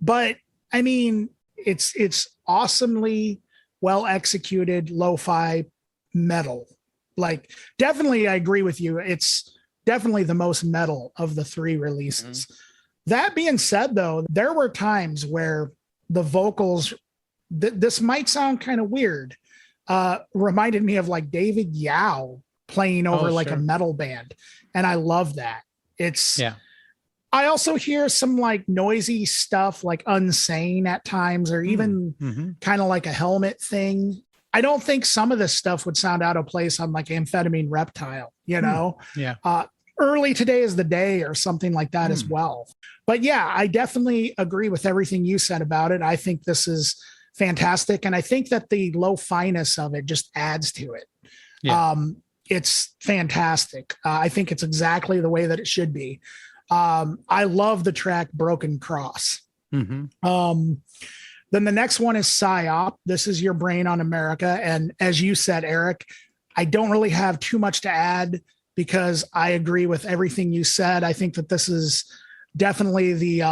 But I mean, it's awesomely well executed lo-fi metal. Like, definitely, I agree with you. It's definitely the most metal of the 3 releases. That being said, though, there were times where the vocals, this might sound kind of weird, reminded me of like David Yao playing over like
sure.
a metal band. And I love that.
Yeah.
I also hear some like noisy stuff, like Unsane at times, or even kind of like a helmet thing. I don't think some of this stuff would sound out of place on like Amphetamine Reptile, you know?
Yeah.
Early Today is the Day or something like that as well. But yeah, I definitely agree with everything you said about it. I think this is fantastic. And I think that the lo-fi-ness of it just adds to it.
Yeah.
It's fantastic. I think it's exactly the way that it should be. I love the track Broken Cross. Then the next one is PSYOP. This is Your Brain on America. And as you said, Eric, I don't really have too much to add because I agree with everything you said. I think that this is definitely the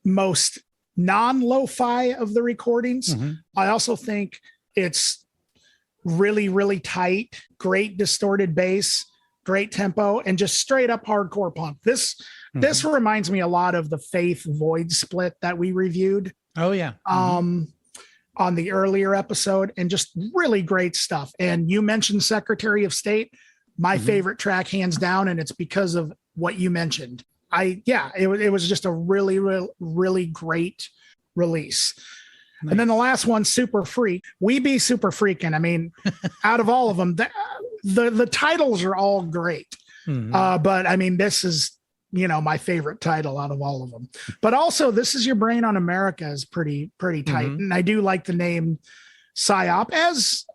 most non-lo-fi of the recordings. I also think it's really, really tight, great distorted bass, great tempo, and just straight up hardcore punk. This reminds me a lot of the Faith Void split that we reviewed.
Oh yeah.
On the earlier episode, and just really great stuff. And you mentioned Secretary of State, my favorite track hands down, and it's because of what you mentioned. It was just a really, really, really great release. Nice. And then the last one, Super Freak. We be super freaking. I mean, out of all of them, the titles are all great. But I mean, this is, my favorite title out of all of them. But also, This Is Your Brain on America is pretty tight. And I do like the name PSYOP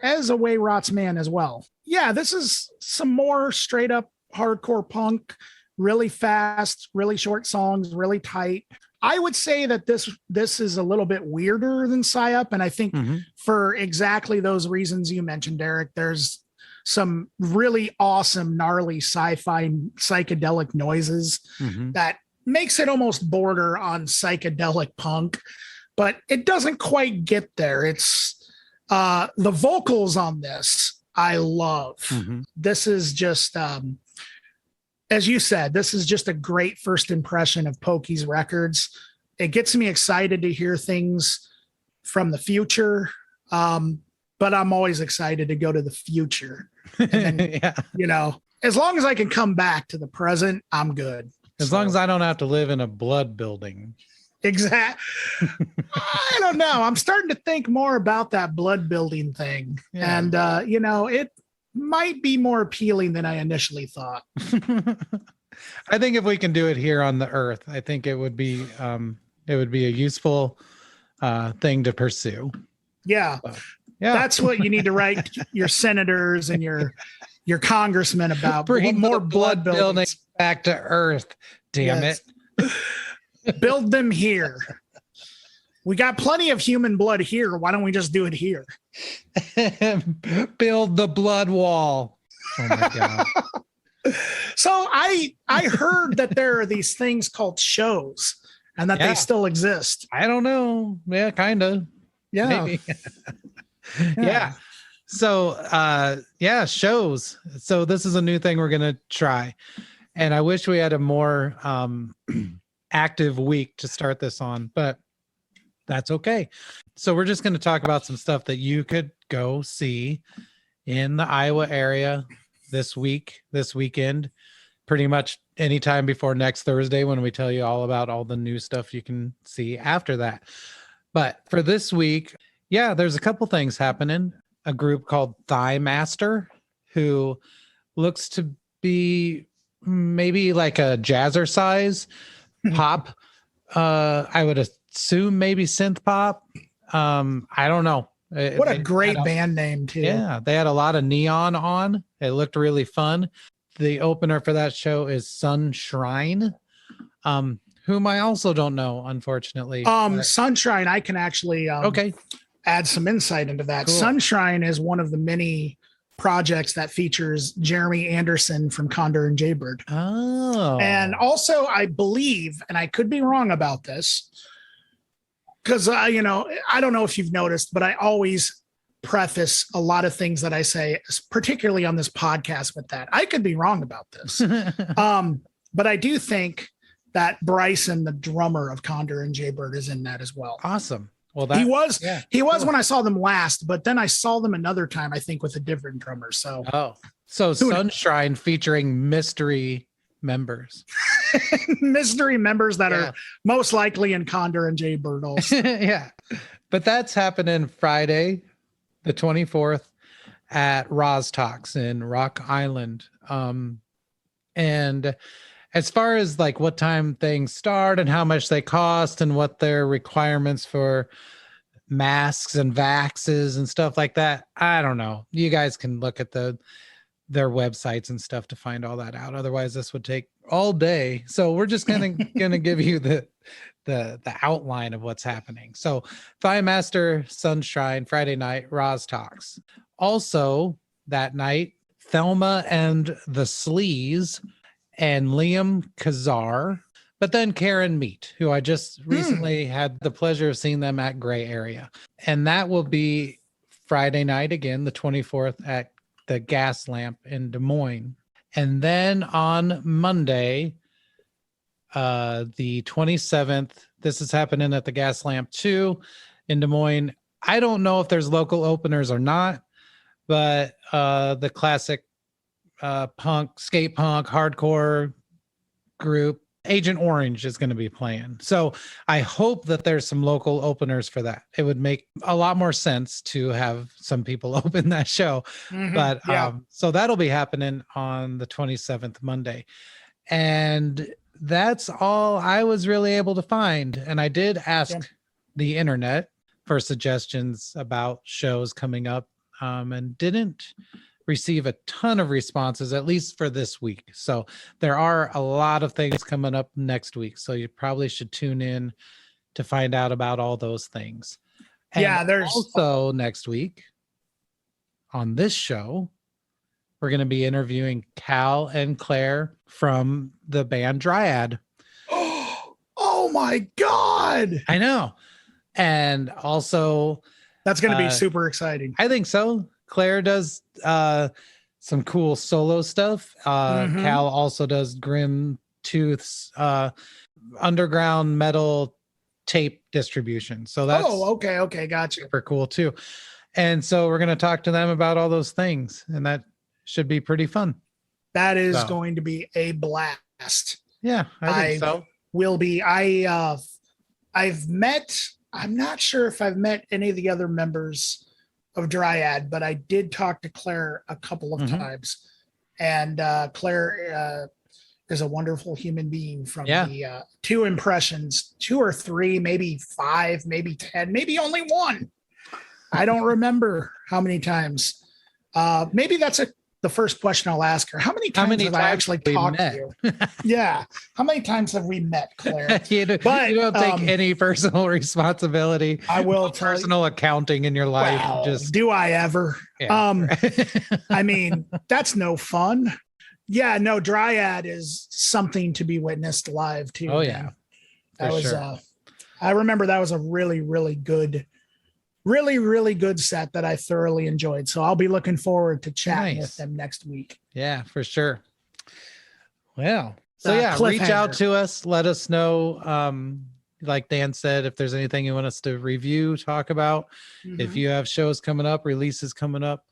as a Way Rots man as well. Yeah, this is some more straight up hardcore punk, really fast, really short songs, really tight. I would say that this is a little bit weirder than PSYOP. And I think for exactly those reasons you mentioned, Eric, there's some really awesome, gnarly sci-fi psychedelic noises that makes it almost border on psychedelic punk, but it doesn't quite get there. It's the vocals on this, I love. This is just, as you said, this is just a great first impression of POKEY'S records. It gets me excited to hear things from the future. But I'm always excited to go to the future. And then, as long as I can come back to the present, I'm good.
As long as I don't have to live in a blood building.
Exactly. I don't know. I'm starting to think more about that blood building thing. Yeah. And, it might be more appealing than I initially thought.
I think if we can do it here on the earth, I think it would be a useful thing to pursue.
Yeah. So, yeah, that's what you need to write your senators and your congressmen about.
Bring
more blood buildings
back to earth. Damn it.
Build them here. We got plenty of human blood here. Why don't we just do it here?
Build the blood wall. Oh my God.
So I heard that there are these things called shows and that they still exist.
I don't know. Yeah, kind of.
Yeah.
Maybe. Yeah. So, shows. So this is a new thing we're going to try. And I wish we had a more active week to start this on, but that's okay. So we're just going to talk about some stuff that you could go see in the Iowa area this weekend, pretty much anytime before next Thursday when we tell you all about all the new stuff you can see after that. But for this week, there's a couple things happening. A group called Thigh Master, who looks to be maybe like a jazzercise pop. I would assume maybe synth pop. I don't know.
What a great band name too.
Yeah, they had a lot of neon on. It looked really fun. The opener for that show is Sunshine, whom I also don't know, unfortunately.
Sunshine, I can actually add some insight into that. Cool. Sunshine is one of the many projects that features Jeremy Anderson from Condor and Jaybird.
Oh.
And also, I believe, and I could be wrong about this, because I don't know if you've noticed, but I always preface a lot of things that I say, particularly on this podcast, with that. I could be wrong about this. But I do think that Bryson, the drummer of Condor and Jaybird, is in that as well.
Awesome. Well,
he was cool. When I saw them last, but then I saw them another time, I think with a different drummer. So
Sunshine featuring mystery members.
Mystery members that are most likely in Condor and Jay Birdall's.
Yeah. But that's happening Friday, the 24th at Roz Talks in Rock Island. And as far as like what time things start and how much they cost and what their requirements for masks and vaxes and stuff like that, I don't know. You guys can look at their websites and stuff to find all that out. Otherwise, this would take all day. So we're just gonna give you the outline of what's happening. So Thighmaster, Sunshine, Friday night, Roz Talks. Also that night, Thelma and the Sleaze and Liam Kazar, but then Karen Meat, who I just recently had the pleasure of seeing them at Gray Area. And that will be Friday night again, the 24th at the Gas Lamp in Des Moines. And then on Monday, the 27th, this is happening at the Gas Lamp 2 in Des Moines. I don't know if there's local openers or not, but the classic skate punk, hardcore group, Agent Orange is going to be playing. So I hope that there's some local openers for that. It would make a lot more sense to have some people open that show. But so that'll be happening on the 27th, Monday. And that's all I was really able to find. And I did ask the internet for suggestions about shows coming up, and didn't receive a ton of responses, at least for this week. So there are a lot of things coming up next week. So you probably should tune in to find out about all those things. And there's also next week on this show, we're going to be interviewing Cal and Claire from the band Dryad.
Oh my God.
I know. And also
that's going to be super exciting.
I think so. Claire does some cool solo stuff. Cal also does Grim Tooth's underground metal tape distribution. So that's
okay, gotcha.
Super cool too. And so we're going to talk to them about all those things, and that should be pretty fun.
That is going to be a blast.
Yeah, I think so.
Will be. I'm not sure if I've met any of the other members of Dryad, but I did talk to Claire a couple of times, and Claire is a wonderful human being. From the 2 impressions, 2 or 3, maybe 5, maybe 10, maybe only 1. I don't remember how many times. Maybe that's the first question I'll ask her. How many times have I actually talked to you? Yeah. How many times have we met, Claire?
You don't take any personal responsibility.
I will tell
personal accounting in your life.
Well, do I ever? Yeah. I mean, that's no fun. Yeah, no, Dryad is something to be witnessed live too.
Oh yeah.
That was I remember that was a really, really good set that I thoroughly enjoyed. So I'll be looking forward to chatting with them next week.
Yeah, for sure. Well, so reach out to us. Let us know. Like Dan said, if there's anything you want us to review, talk about, if you have shows coming up, releases coming up,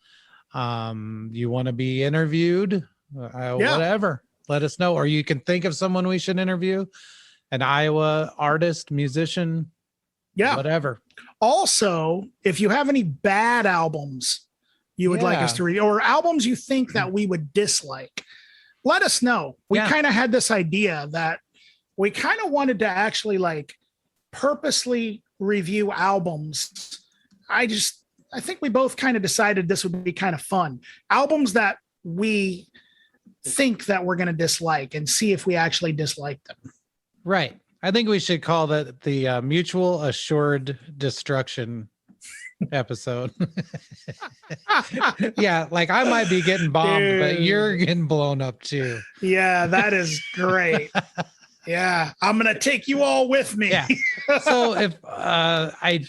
you want to be interviewed, whatever, let us know. Or you can think of someone we should interview, an Iowa artist, musician, whatever.
Also, if you have any bad albums you would like us to read, or albums you think that we would dislike, let us know. We kind of had this idea that we kind of wanted to actually like purposely review albums. I think we both kind of decided this would be kind of fun. Albums that we think that we're going to dislike, and see if we actually dislike them.
Right. I think we should call that the mutual assured destruction episode. Yeah, like I might be getting bombed, but you're getting blown up too.
Yeah, that is great. Yeah, I'm gonna take you all with me.
Yeah. So if I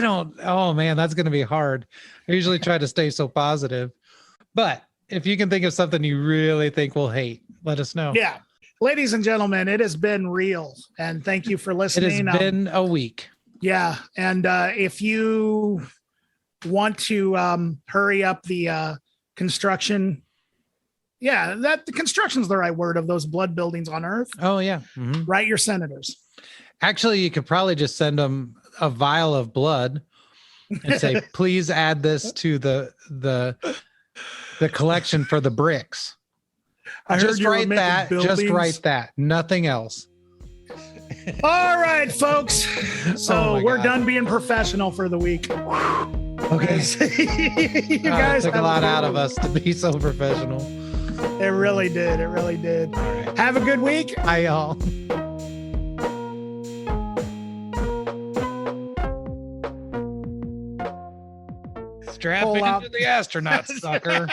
don't, oh man, that's gonna be hard. I usually try to stay so positive, but if you can think of something you really think we'll hate, let us know.
Yeah. ladies and gentlemen, it has been real, and thank you for listening.
It has been a week.
Yeah, and if you want to hurry up the construction, the construction's the right word, of those blood buildings on Earth.
Oh yeah,
write your senators.
Actually, you could probably just send them a vial of blood and say, please add this to the collection for the bricks. Just write that. Just write that. Nothing else.
All right, folks. So we're done being professional for the week.
Okay.
You guys
it took a lot out of us to be so professional.
It really did. It really did.
All right.
Have a good week.
Bye, y'all. Strap into the astronaut, sucker.